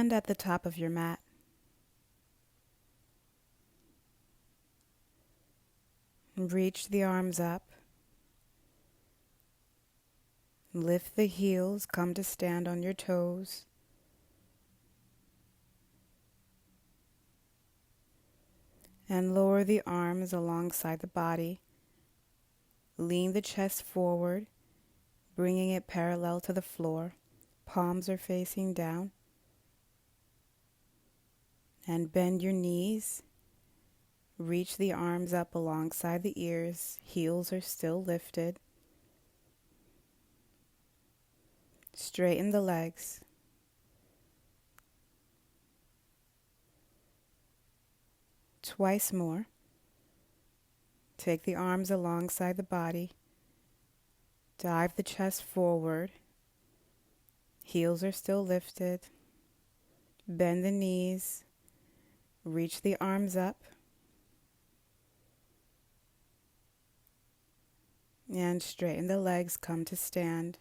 Stand at the top of your mat. Reach the arms up. Lift the heels, come to stand on your toes. And lower the arms alongside the body. Lean the chest forward, bringing it parallel to the floor. Palms are facing down. And bend your knees. Reach the arms up alongside the ears. Heels are still lifted. Straighten the legs. Twice more. Take the arms alongside the body. Dive the chest forward. Heels are still lifted. Bend the knees. Reach the arms up. And straighten the legs, come to stand.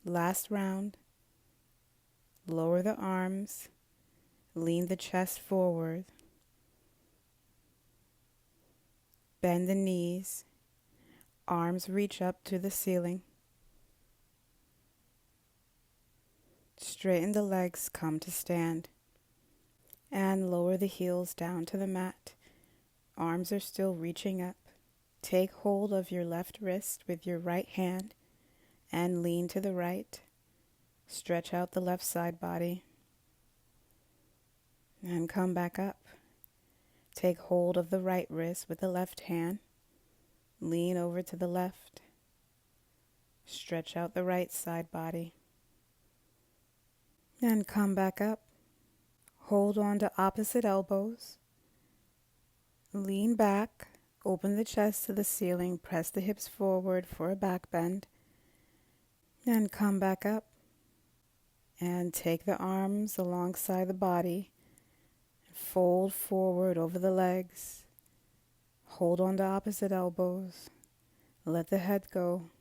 Last round. Lower the arms. Lean the chest forward. Bend the knees. Arms reach up to the ceiling. Straighten the legs, come to stand. And lower the heels down to the mat. Arms are still reaching up. Take hold of your left wrist with your right hand and lean to the right. Stretch out the left side body. And come back up. Take hold of the right wrist with the left hand. Lean over to the left. Stretch out the right side body. And come back up. Hold on to opposite elbows. Lean back. Open the chest to the ceiling. Press the hips forward for a back bend. And come back up. And take the arms alongside the body. Fold forward over the legs. Hold on to opposite elbows. Let the head go.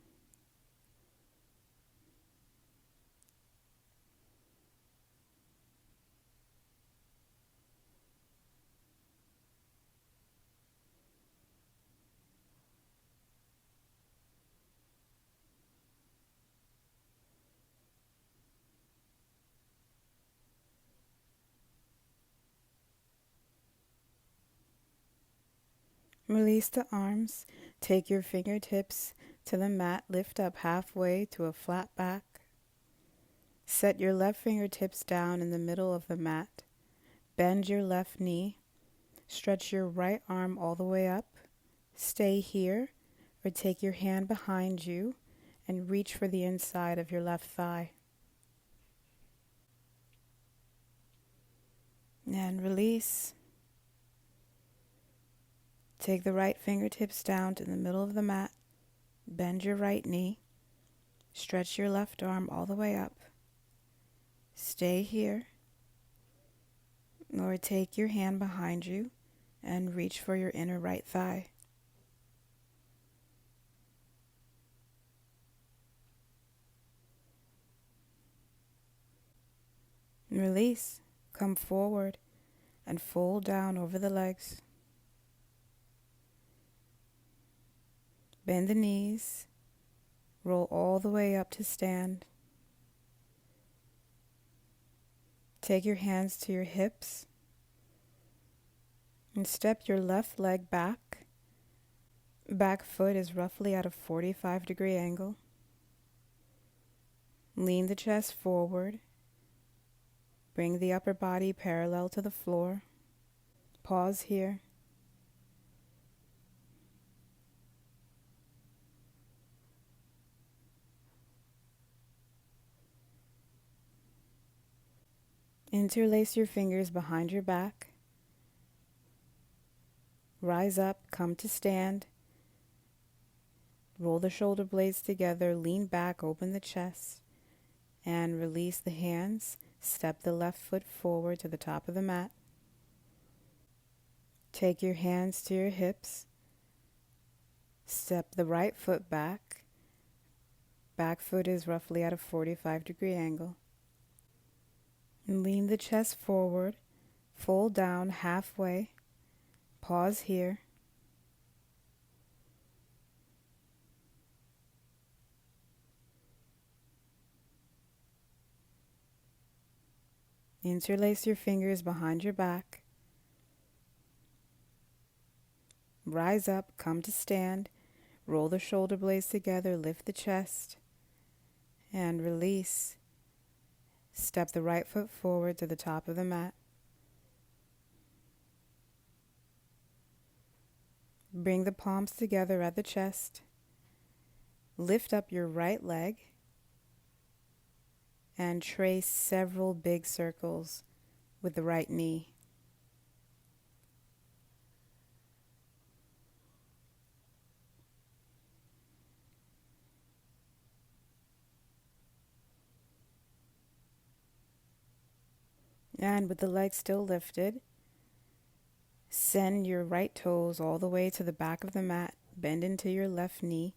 Release the arms. Take your fingertips to the mat. Lift up halfway to a flat back. Set your left fingertips down in the middle of the mat. Bend your left knee. Stretch your right arm all the way up. Stay here, or take your hand behind you and reach for the inside of your left thigh. And release. Take the right fingertips down to the middle of the mat. Bend your right knee. Stretch your left arm all the way up. Stay here. Or take your hand behind you and reach for your inner right thigh. Release. Come forward and fold down over the legs. Bend the knees. Roll all the way up to stand. Take your hands to your hips and step your left leg back. Back foot is roughly at a 45-degree angle. Lean the chest forward. Bring the upper body parallel to the floor. Pause here. Interlace your fingers behind your back. Rise up, come to stand. Roll the shoulder blades together, lean back, open the chest, and release the hands. Step the left foot forward to the top of the mat. Take your hands to your hips. Step the right foot back. Back foot is roughly at a 45-degree angle. And lean the chest forward, fold down halfway, pause here. Interlace your fingers behind your back. Rise up, come to stand, roll the shoulder blades together, lift the chest, and release. Step the right foot forward to the top of the mat. Bring the palms together at the chest. Lift up your right leg and trace several big circles with the right knee. And with the leg still lifted, send your right toes all the way to the back of the mat. Bend into your left knee.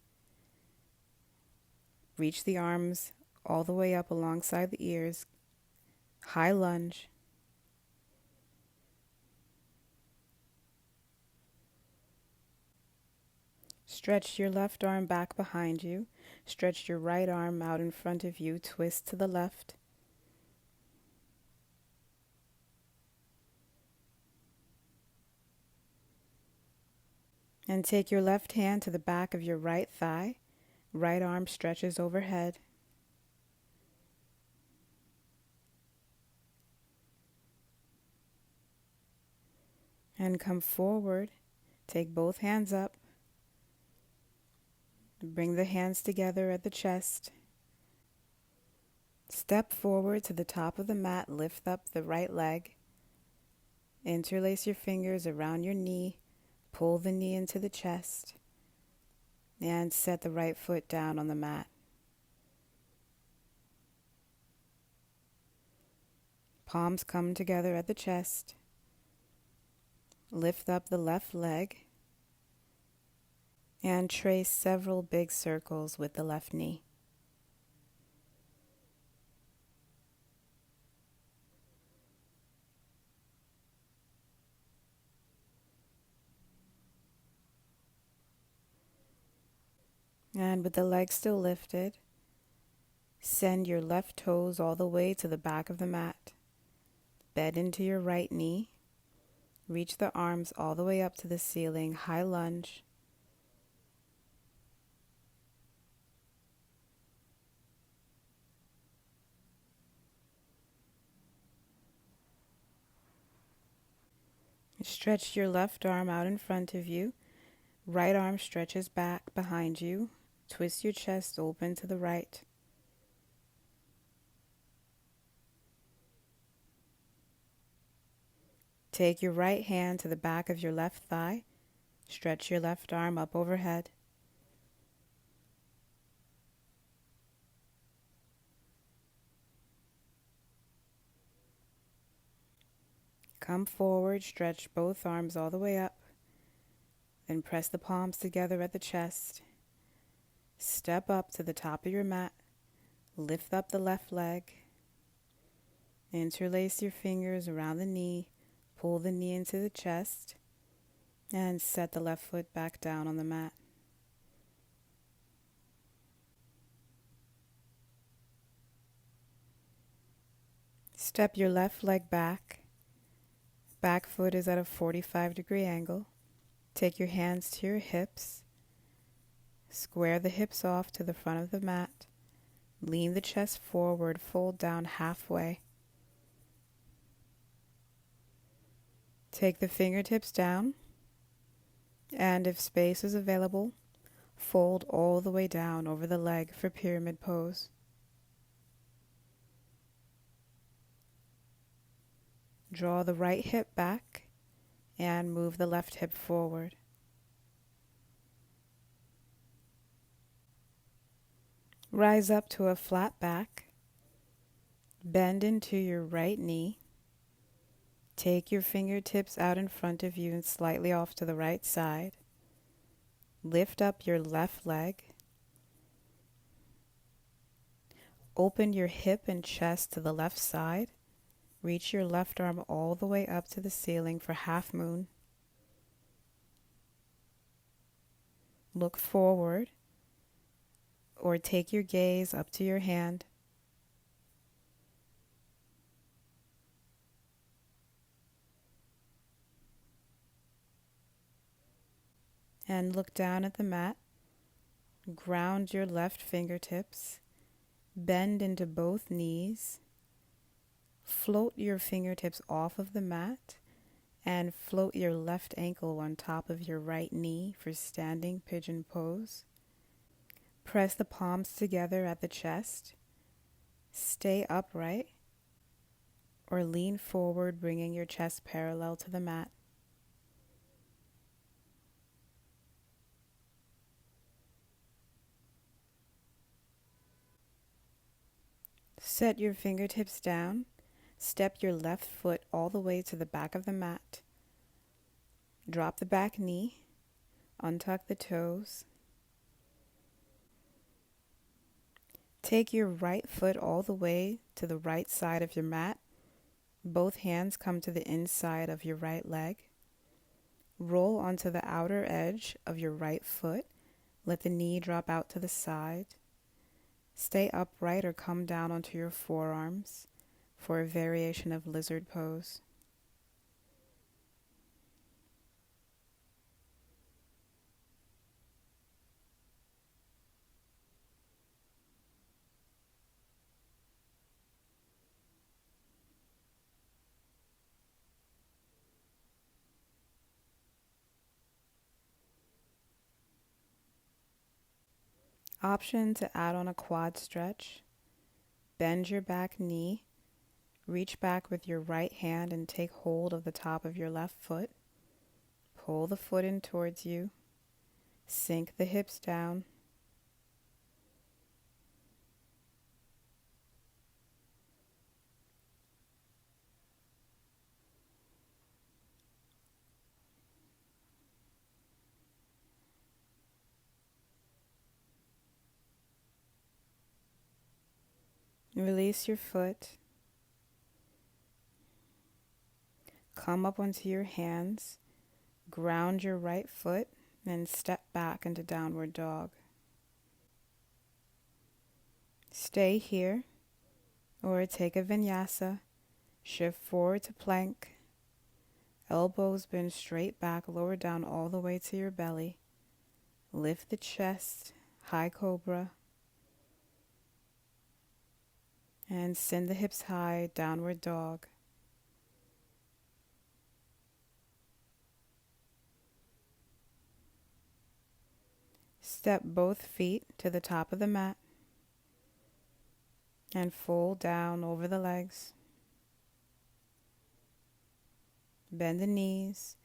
Reach the arms all the way up alongside the ears. High lunge. Stretch your left arm back behind you. Stretch your right arm out in front of you. Twist to the left. And take your left hand to the back of your right thigh. Right arm stretches overhead. And come forward. Take both hands up. Bring the hands together at the chest. Step forward to the top of the mat. Lift up the right leg. Interlace your fingers around your knee. Pull the knee into the chest. And set the right foot down on the mat. Palms come together at the chest. Lift up the left leg. And trace several big circles with the left knee. And with the leg still lifted, send your left toes all the way to the back of the mat. Bend into your right knee. Reach the arms all the way up to the ceiling. High lunge. Stretch your left arm out in front of you. Right arm stretches back behind you. Twist your chest open to the right. Take your right hand to the back of your left thigh. Stretch your left arm up overhead. Come forward, stretch both arms all the way up. Then press the palms together at the chest. Step up to the top of your mat. Lift up the left leg. Interlace your fingers around the knee. Pull the knee into the chest. And set the left foot back down on the mat. Step your left leg back. Back foot is at a 45-degree angle. Take your hands to your hips. Square the hips off to the front of the mat. Lean the chest forward, fold down halfway. Take the fingertips down, and if space is available, fold all the way down over the leg for pyramid pose. Draw the right hip back and move the left hip forward. Rise up to a flat back. Bend into your right knee. Take your fingertips out in front of you and slightly off to the right side. Lift up your left leg. Open your hip and chest to the left side. Reach your left arm all the way up to the ceiling for half moon. Look forward or take your gaze up to your hand. And look down at the mat. Ground your left fingertips. Bend into both knees. Float your fingertips off of the mat and float your left ankle on top of your right knee for standing pigeon pose. Press the palms together at the chest. Stay upright or lean forward, bringing your chest parallel to the mat. Set your fingertips down. Step your left foot all the way to the back of the mat. Drop the back knee. Untuck the toes. Take your right foot all the way to the right side of your mat. Both hands come to the inside of your right leg. Roll onto the outer edge of your right foot. Let the knee drop out to the side. Stay upright or come down onto your forearms for a variation of lizard pose. Option to add on a quad stretch. Bend your back knee. Reach back with your right hand and take hold of the top of your left foot. Pull the foot in towards you. Sink the hips down. Release your foot. Come up onto your hands. Ground your right foot and step back into downward dog. Stay here or take a vinyasa. Shift forward to plank. Elbows bend straight back, lower down all the way to your belly. Lift the chest, high cobra. And send the hips high, downward dog. Step both feet to the top of the mat and fold down over the legs. Bend the knees,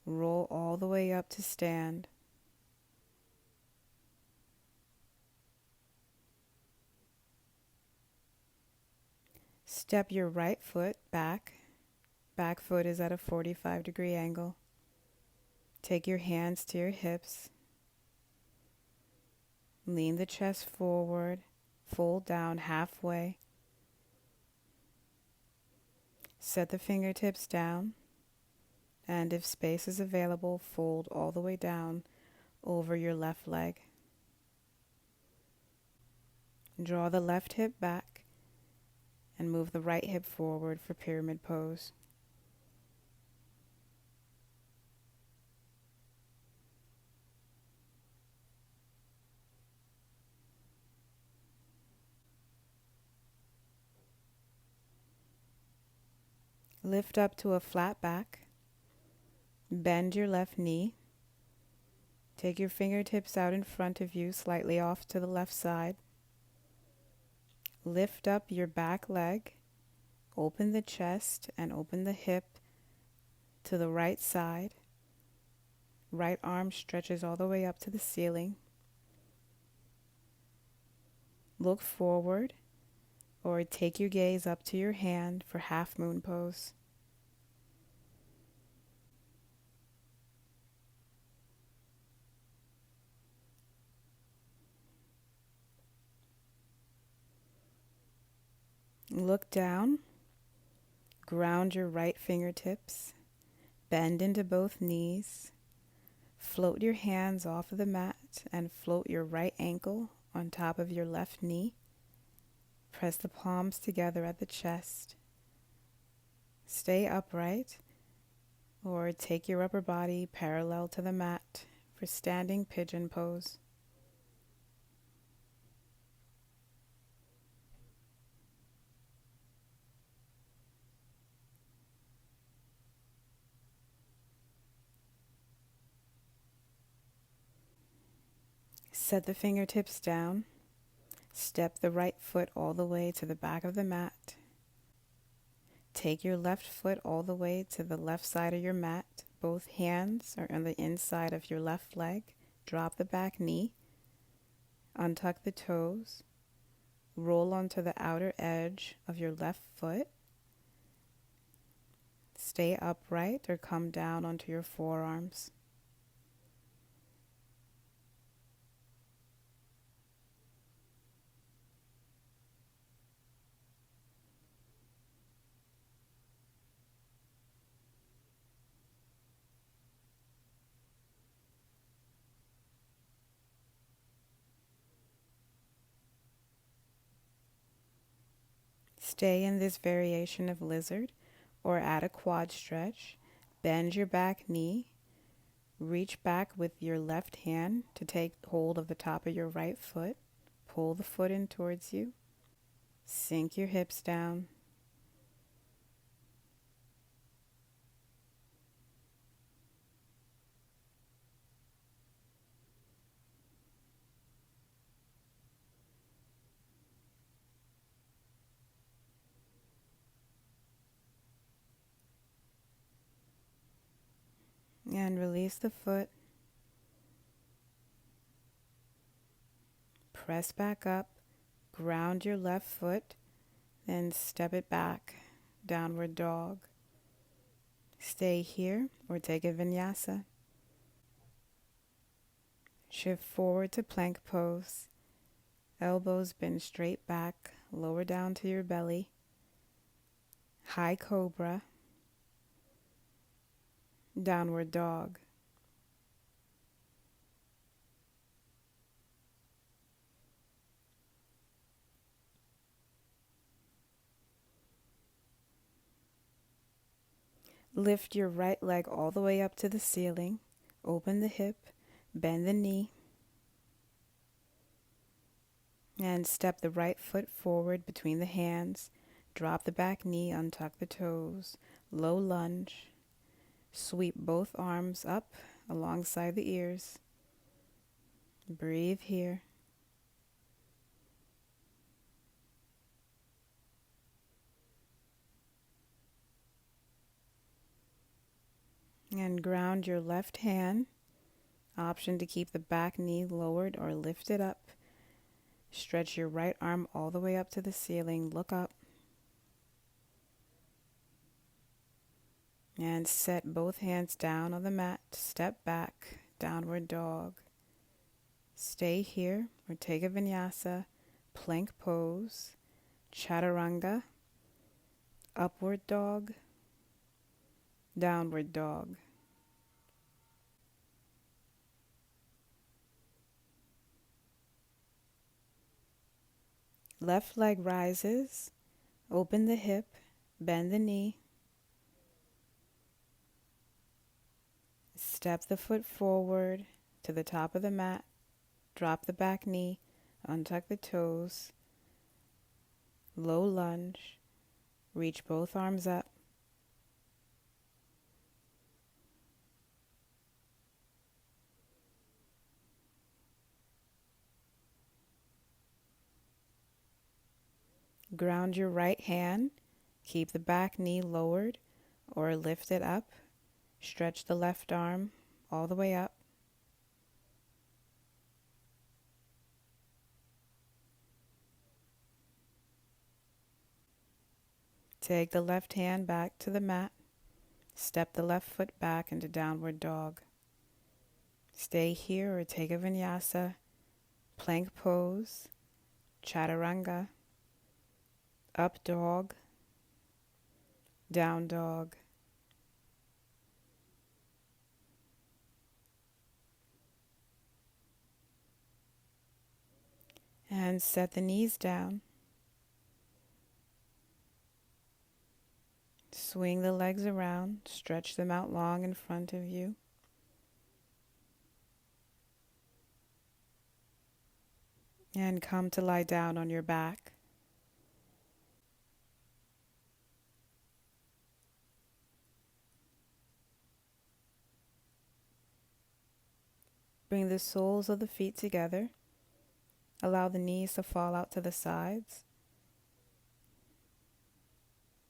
roll all the way up to stand. Step your right foot back. Back foot is at a 45-degree angle. Take your hands to your hips. Lean the chest forward. Fold down halfway. Set the fingertips down. And if space is available, fold all the way down over your left leg. Draw the left hip back and move the right hip forward for pyramid pose. Lift up to a flat back. Bend your left knee. Take your fingertips out in front of you, slightly off to the left side. Lift up your back leg. Open the chest and open the hip to the right side. Right arm stretches all the way up to the ceiling. Look forward or take your gaze up to your hand for half moon pose. Look down, ground your right fingertips, bend into both knees, float your hands off of the mat and float your right ankle on top of your left knee. Press the palms together at the chest. Stay upright or take your upper body parallel to the mat for standing pigeon pose. Set the fingertips down. Step the right foot all the way to the back of the mat. Take your left foot all the way to the left side of your mat. Both hands are on the inside of your left leg. Drop the back knee. Untuck the toes. Roll onto the outer edge of your left foot. Stay upright or come down onto your forearms. Stay in this variation of lizard or add a quad stretch. Bend your back knee. Reach back with your left hand to take hold of the top of your right foot. Pull the foot in towards you. Sink your hips down. And release the foot. Press back up. Ground your left foot. Then step it back. Downward dog. Stay here or take a vinyasa. Shift forward to plank pose. Elbows bend straight back. Lower down to your belly. High cobra. Downward dog. Lift your right leg all the way up to the ceiling. Open the hip, bend the knee, and step the right foot forward between the hands. Drop the back knee, untuck the toes. Low lunge. Sweep both arms up alongside the ears. Breathe here. And ground your left hand. Option to keep the back knee lowered or lifted up. Stretch your right arm all the way up to the ceiling. Look up. And set both hands down on the mat. Step back. Downward dog. Stay here or take a vinyasa. Plank pose. Chaturanga. Upward dog. Downward dog. Left leg rises. Open the hip. Bend the knee. Step the foot forward to the top of the mat. Drop the back knee. Untuck the toes. Low lunge. Reach both arms up. Ground your right hand. Keep the back knee lowered or lift it up. Stretch the left arm all the way up. Take the left hand back to the mat. Step the left foot back into downward dog. Stay here or take a vinyasa. Plank pose. Chaturanga. Up dog, down dog. And set the knees down. Swing the legs around, stretch them out long in front of you. And come to lie down on your back. Bring the soles of the feet together. Allow the knees to fall out to the sides.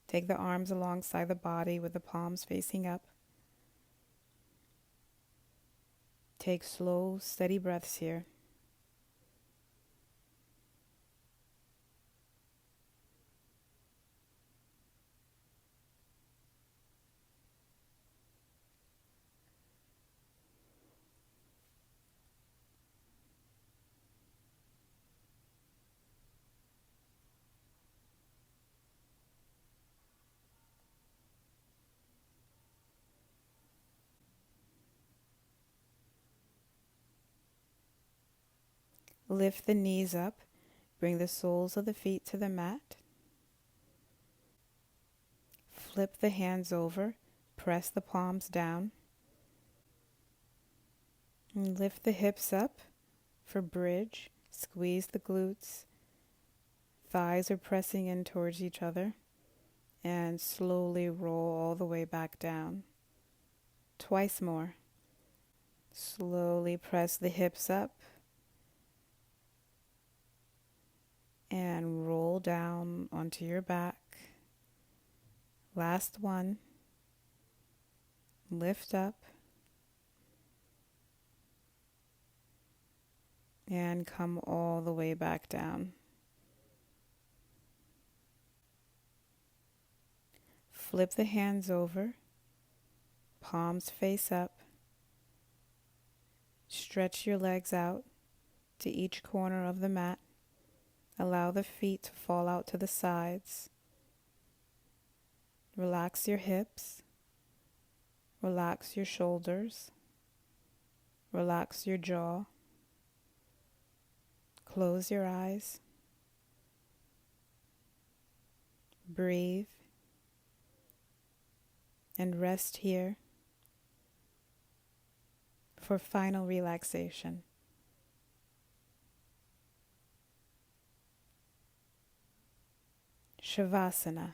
Take the arms alongside the body with the palms facing up. Take slow, steady breaths here. Lift the knees up. Bring the soles of the feet to the mat. Flip the hands over. Press the palms down. And lift the hips up for bridge. Squeeze the glutes. Thighs are pressing in towards each other. And slowly roll all the way back down. Twice more. Slowly press the hips up. And roll down onto your back. Last one. Lift up. And come all the way back down. Flip the hands over. Palms face up. Stretch your legs out to each corner of the mat. Allow the feet to fall out to the sides. Relax your hips. Relax your shoulders. Relax your jaw. Close your eyes. Breathe. And rest here for final relaxation. Shavasana.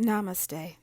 Namaste.